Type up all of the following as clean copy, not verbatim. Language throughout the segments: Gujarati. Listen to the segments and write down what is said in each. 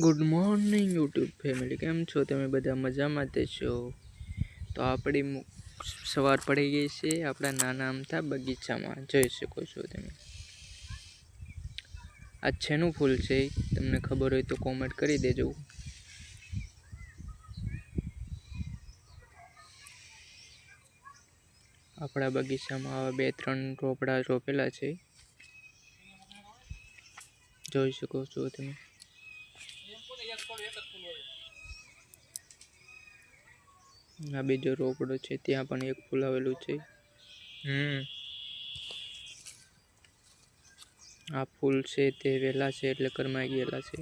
ગુડ મોર્નિંગ યુટ્યુબ ફેમિલી, કેમ છો તમે? બધા મજામાં તે છો? તો આપણી સવાર પડી ગઈ છે આપણા નાના અમથા બગીચામાં, જોઈ શકો છો તમે. આ છેનું ફૂલ છે, તમને ખબર હોય તો કોમેન્ટ કરી દેજો. આપણા બગીચામાં આવા 2-3 રોપડા રોપેલા છે, જોઈ શકો છો તમે. આ બીજો રોપડો છે, ત્યાં પણ એક ફૂલ આવેલું છે. આ ફૂલ છે તે વેલા છે એટલે કરમાઈ ગયેલા છે.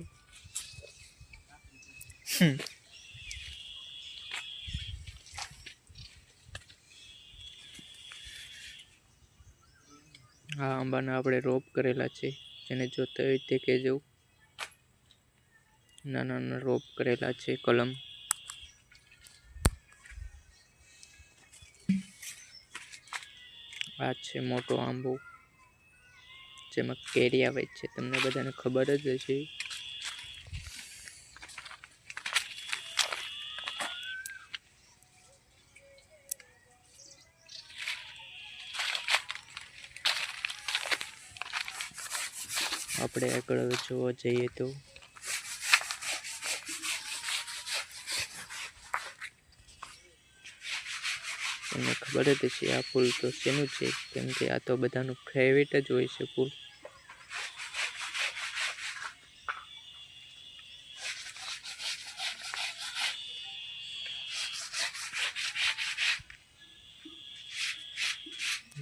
આ આંબાના આપણે રોપ કરેલા છે, જેને જોતા હોય તે કહેજો. નાના નાના રોપ કરેલા છે, કલમ. આ છે મોટો આંબો, જેમાં કેરી આવે છે, તમને બધાને ખબર જ હશે. આપણે આગળ જોવા જઈએ તો તમને ખબર જ હશે આ ફૂલ તો શેનું છે, કેમ કે આ તો બધાનું ફેવરેટ જ હોય છે ફૂલ.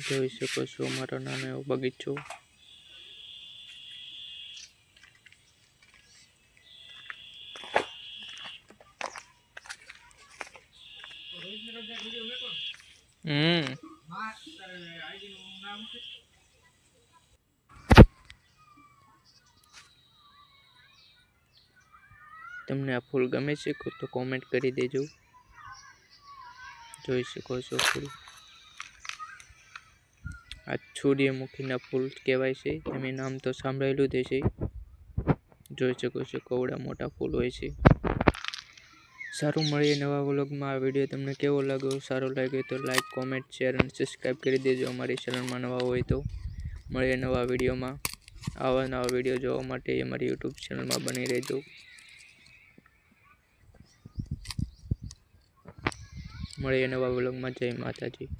જોઈ શકો છો મારો નાનો એવો બગીચો. તમને આ ફૂલ ગમે છે તો કોમેન્ટ કરી દેજો. જોઈ શકો છો ફૂલ. આ સૂર્યમુખીના ફૂલ કહેવાય છે, તમે નામ તો સાંભળેલું જ હશે. જોઈ શકો છો કેવડા મોટા ફૂલ હોય છે. સારું, મળીએ નવા વ્લોગમાં. આ વિડીયો તમને કેવો લાગ્યો? સારો લાગ્યો તો લાઈક, કોમેન્ટ, શેર અને સબસ્ક્રાઈબ કરી દેજો. અમારી ચેનલમાં નવા હોય તો મળીએ નવા વિડીયોમાં. આવા નવા વિડીયો જોવા માટે અમારી યુટ્યુબ ચેનલમાં બની રહેજો. મળીએ નવા વ્લોગમાં. જય માતાજી.